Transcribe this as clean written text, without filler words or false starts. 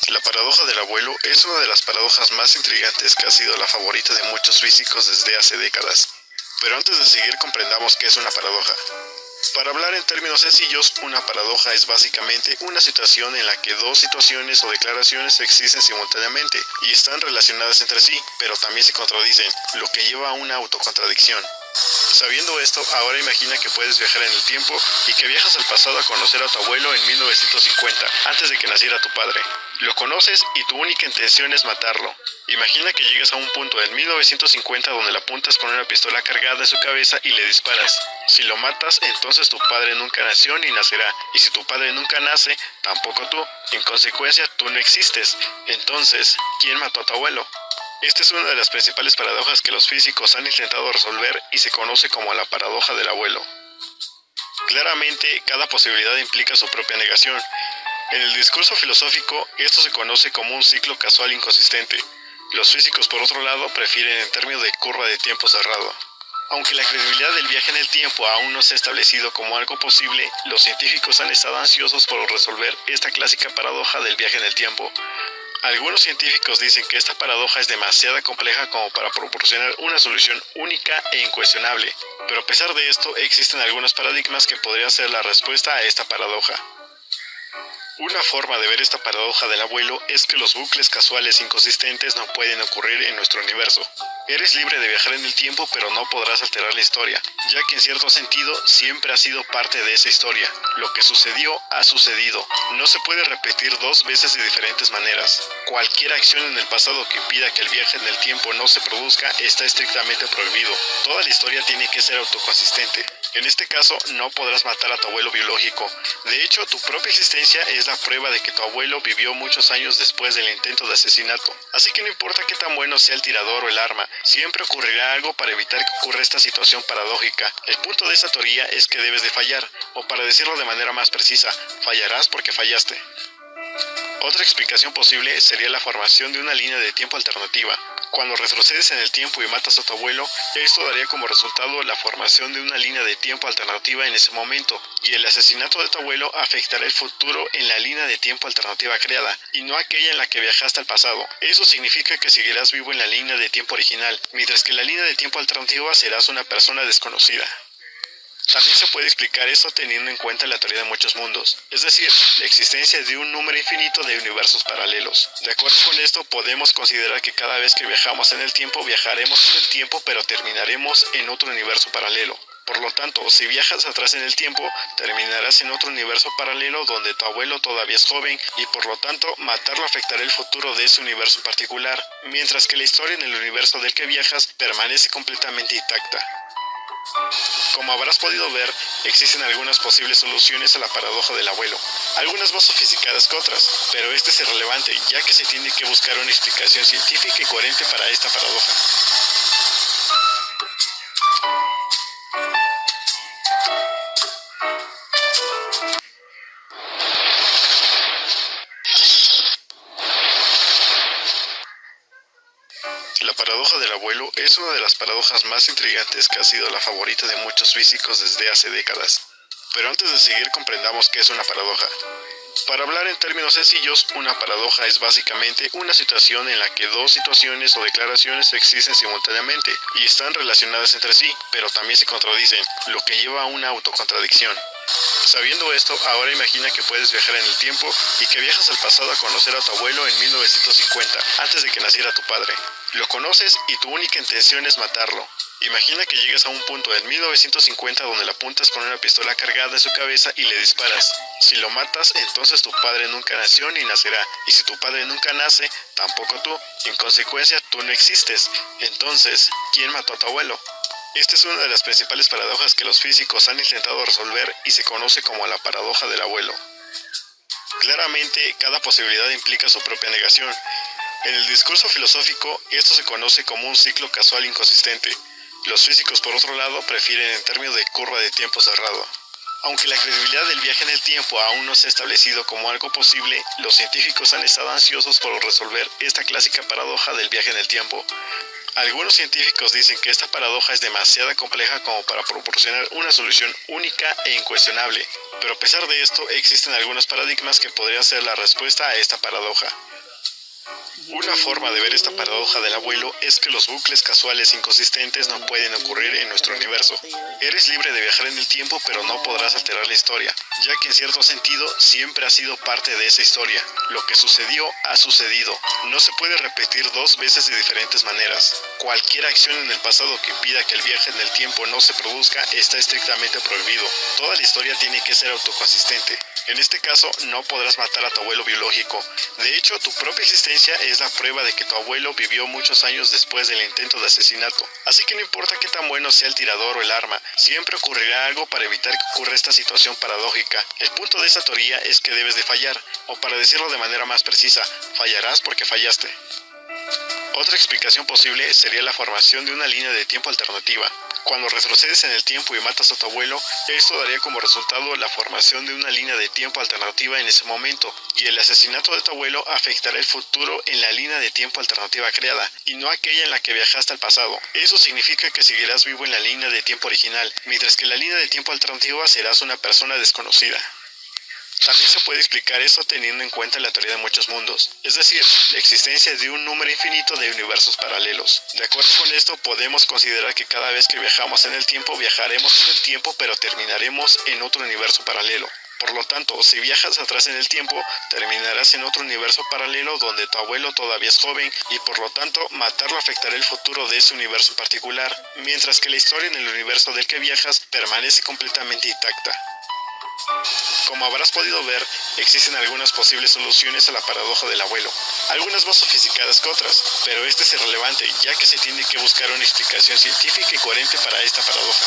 La paradoja del abuelo es una de las paradojas más intrigantes que ha sido la favorita de muchos físicos desde hace décadas. Pero antes de seguir comprendamos qué es una paradoja. Para hablar en términos sencillos, una paradoja es básicamente una situación en la que dos situaciones o declaraciones existen simultáneamente y están relacionadas entre sí, pero también se contradicen, lo que lleva a una autocontradicción. Sabiendo esto, ahora imagina que puedes viajar en el tiempo y que viajas al pasado a conocer a tu abuelo en 1950, antes de que naciera tu padre. Lo conoces y tu única intención es matarlo. Imagina que llegas a un punto en 1950 donde le apuntas con una pistola cargada en su cabeza y le disparas. Si lo matas, entonces tu padre nunca nació ni nacerá. Y si tu padre nunca nace, tampoco tú. En consecuencia, tú no existes. Entonces, ¿quién mató a tu abuelo? Esta es una de las principales paradojas que los físicos han intentado resolver y se conoce como la paradoja del abuelo. Claramente, cada posibilidad implica su propia negación. En el discurso filosófico, esto se conoce como un ciclo casual inconsistente. Los físicos, por otro lado, prefieren en términos de curva de tiempo cerrado. Aunque la credibilidad del viaje en el tiempo aún no se ha establecido como algo posible, los científicos han estado ansiosos por resolver esta clásica paradoja del viaje en el tiempo. Algunos científicos dicen que esta paradoja es demasiado compleja como para proporcionar una solución única e incuestionable, pero a pesar de esto existen algunos paradigmas que podrían ser la respuesta a esta paradoja. Una forma de ver esta paradoja del abuelo es que los bucles casuales inconsistentes no pueden ocurrir en nuestro universo. Eres libre de viajar en el tiempo, pero no podrás alterar la historia, ya que en cierto sentido siempre has sido parte de esa historia. Lo que sucedió ha sucedido. No se puede repetir dos veces de diferentes maneras. Cualquier acción en el pasado que impida que el viaje en el tiempo no se produzca está estrictamente prohibido. Toda la historia tiene que ser autoconsistente. En este caso, no podrás matar a tu abuelo biológico. De hecho, tu propia existencia es la prueba de que tu abuelo vivió muchos años después del intento de asesinato. Así que no importa qué tan bueno sea el tirador o el arma, siempre ocurrirá algo para evitar que ocurra esta situación paradójica. El punto de esta teoría es que debes de fallar, o para decirlo de manera más precisa, fallarás porque fallaste. Otra explicación posible sería la formación de una línea de tiempo alternativa. Cuando retrocedes en el tiempo y matas a tu abuelo, esto daría como resultado la formación de una línea de tiempo alternativa en ese momento, y el asesinato de tu abuelo afectará el futuro en la línea de tiempo alternativa creada, y no aquella en la que viajaste al pasado. Eso significa que seguirás vivo en la línea de tiempo original, mientras que en la línea de tiempo alternativa serás una persona desconocida. También se puede explicar esto teniendo en cuenta la teoría de muchos mundos, es decir, la existencia de un número infinito de universos paralelos. De acuerdo con esto, podemos considerar que cada vez que viajamos en el tiempo, viajaremos en el tiempo, pero terminaremos en otro universo paralelo. Por lo tanto, si viajas atrás en el tiempo, terminarás en otro universo paralelo donde tu abuelo todavía es joven y por lo tanto matarlo afectará el futuro de ese universo en particular, mientras que la historia en el universo del que viajas permanece completamente intacta. Como habrás podido ver, existen algunas posibles soluciones a la paradoja del abuelo, algunas más sofisticadas que otras, pero esta es irrelevante ya que se tiene que buscar una explicación científica y coherente para esta paradoja. La paradoja del abuelo es una de las paradojas más intrigantes que ha sido la favorita de muchos físicos desde hace décadas. Pero antes de seguir comprendamos qué es una paradoja. Para hablar en términos sencillos, una paradoja es básicamente una situación en la que dos situaciones o declaraciones existen simultáneamente y están relacionadas entre sí, pero también se contradicen, lo que lleva a una autocontradicción. Sabiendo esto, ahora imagina que puedes viajar en el tiempo y que viajas al pasado a conocer a tu abuelo en 1950, antes de que naciera tu padre. Lo conoces y tu única intención es matarlo. Imagina que llegas a un punto en 1950 donde le apuntas con una pistola cargada en su cabeza y le disparas. Si lo matas, entonces tu padre nunca nació ni nacerá. Y si tu padre nunca nace, tampoco tú. En consecuencia, tú no existes. Entonces, ¿quién mató a tu abuelo? Esta es una de las principales paradojas que los físicos han intentado resolver y se conoce como la paradoja del abuelo. Claramente, cada posibilidad implica su propia negación. En el discurso filosófico, esto se conoce como un ciclo casual inconsistente. Los físicos, por otro lado, prefieren en términos de curva de tiempo cerrado. Aunque la credibilidad del viaje en el tiempo aún no se ha establecido como algo posible, los científicos han estado ansiosos por resolver esta clásica paradoja del viaje en el tiempo. Algunos científicos dicen que esta paradoja es demasiado compleja como para proporcionar una solución única e incuestionable, pero a pesar de esto existen algunos paradigmas que podrían ser la respuesta a esta paradoja. Una forma de ver esta paradoja del abuelo es que los bucles casuales inconsistentes no pueden ocurrir en nuestro universo. Eres libre de viajar en el tiempo, pero no podrás alterar la historia, ya que en cierto sentido siempre has sido parte de esa historia. Lo que sucedió ha sucedido. No se puede repetir dos veces de diferentes maneras. Cualquier acción en el pasado que impida que el viaje en el tiempo no se produzca está estrictamente prohibido. Toda la historia tiene que ser autoconsistente. En este caso, no podrás matar a tu abuelo biológico. De hecho, tu propia existencia es la prueba de que tu abuelo vivió muchos años después del intento de asesinato. Así que no importa qué tan bueno sea el tirador o el arma, siempre ocurrirá algo para evitar que ocurra esta situación paradójica. El punto de esta teoría es que debes de fallar, o para decirlo de manera más precisa, fallarás porque fallaste. Otra explicación posible sería la formación de una línea de tiempo alternativa. Cuando retrocedes en el tiempo y matas a tu abuelo, esto daría como resultado la formación de una línea de tiempo alternativa en ese momento, y el asesinato de tu abuelo afectará el futuro en la línea de tiempo alternativa creada, y no aquella en la que viajaste al pasado. Eso significa que seguirás vivo en la línea de tiempo original, mientras que en la línea de tiempo alternativa serás una persona desconocida. También se puede explicar esto teniendo en cuenta la teoría de muchos mundos, es decir, la existencia de un número infinito de universos paralelos. De acuerdo con esto, podemos considerar que cada vez que viajamos en el tiempo, viajaremos en el tiempo, pero terminaremos en otro universo paralelo. Por lo tanto, si viajas atrás en el tiempo, terminarás en otro universo paralelo donde tu abuelo todavía es joven y por lo tanto matarlo afectará el futuro de ese universo en particular, mientras que la historia en el universo del que viajas permanece completamente intacta. Como habrás podido ver, existen algunas posibles soluciones a la paradoja del abuelo, algunas más sofisticadas que otras, pero esta es irrelevante ya que se tiene que buscar una explicación científica y coherente para esta paradoja.